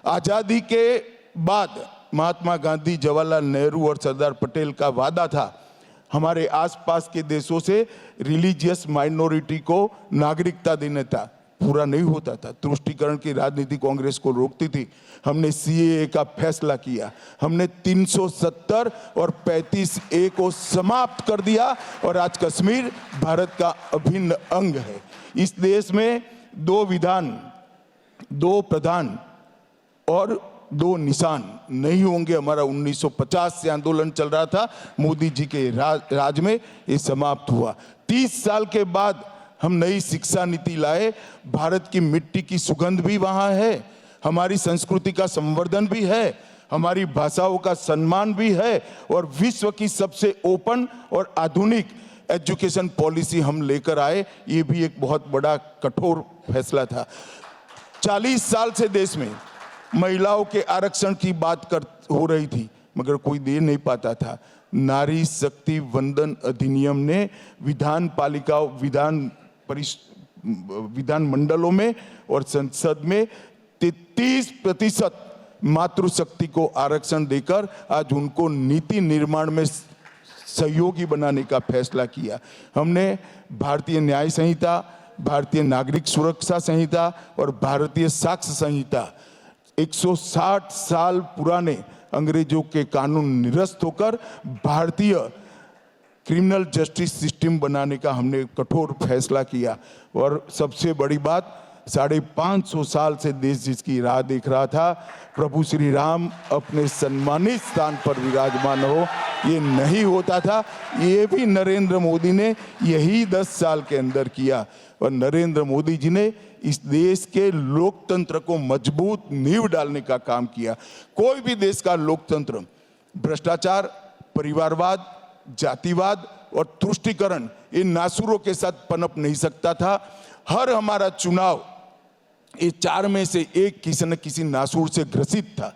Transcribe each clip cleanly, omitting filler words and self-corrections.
आजादी के बाद महात्मा गांधी, जवाहरलाल नेहरू और सरदार पटेल का वादा था हमारे आसपास के देशों से रिलीजियस माइनॉरिटी को नागरिकता देने था, पूरा नहीं होता था। तुष्टीकरण की राजनीति कांग्रेस को रोकती थी। हमने सीएए का फैसला किया, हमने 370 और 35A को समाप्त कर दिया और आज कश्मीर भारत का अभिन्न अंग है। इस देश में 2 विधान, 2 प्रधान और 2 निशान नहीं होंगे। हमारा 1950 से आंदोलन चल रहा था, मोदी जी के राज में ये समाप्त हुआ। 30 साल के बाद हम नई शिक्षा नीति लाए। भारत की मिट्टी की सुगंध भी वहाँ है, हमारी संस्कृति का संवर्धन भी है, हमारी भाषाओं का सम्मान भी है और विश्व की सबसे ओपन और आधुनिक एजुकेशन पॉलिसी हम लेकर आए। ये भी एक बहुत बड़ा कठोर फैसला था। 40 साल से देश में महिलाओं के आरक्षण की बात हो रही थी मगर कोई दे नहीं पाता था। नारी शक्ति वंदन अधिनियम ने विधान मंडलों में और संसद में 33% मातृशक्ति को आरक्षण देकर आज उनको नीति निर्माण में सहयोगी बनाने का फैसला किया। हमने भारतीय न्याय संहिता, भारतीय नागरिक सुरक्षा संहिता और भारतीय साक्ष्य संहिता 160 साल पुराने अंग्रेजों के कानून निरस्त होकर भारतीय क्रिमिनल जस्टिस सिस्टम बनाने का हमने कठोर फैसला किया। और सबसे बड़ी बात, 550 साल से देश जिसकी राह देख रहा था, प्रभु श्री राम अपने सम्मानित स्थान पर विराजमान हो, ये नहीं होता था। ये भी नरेंद्र मोदी ने यही 10 साल के अंदर किया और नरेंद्र मोदी जी ने इस देश के लोकतंत्र को मजबूत नींव डालने का काम किया। कोई भी देश का लोकतंत्र भ्रष्टाचार, परिवारवाद, जातिवाद और तुष्टीकरण इन नासूरों के साथ पनप नहीं सकता था। हर हमारा चुनाव ये 4 में से एक किसी न किसी नासूर से ग्रसित था।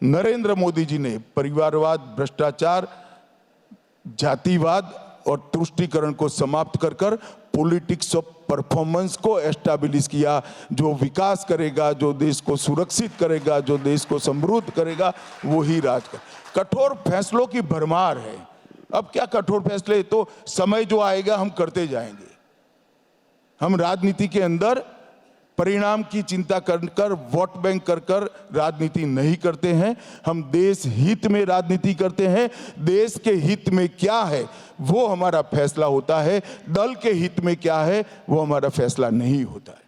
नरेंद्र मोदी जी ने परिवारवाद, भ्रष्टाचार, जातिवाद और तुष्टीकरण को समाप्त कर पॉलिटिक्स ऑफ परफॉर्मेंस को एस्टैब्लिश किया। जो विकास करेगा, जो देश को सुरक्षित करेगा, जो देश को समृद्ध करेगा, वो ही राज कर। कठोर फैसलों की भरमार है। अब क्या कठोर फैसले, तो समय जो आएगा हम करते जाएंगे। हम राजनीति के अंदर परिणाम की चिंता कर वोट बैंक कर राजनीति नहीं करते हैं। हम देश हित में राजनीति करते हैं। देश के हित में क्या है वो हमारा फैसला होता है, दल के हित में क्या है वो हमारा फैसला नहीं होता है।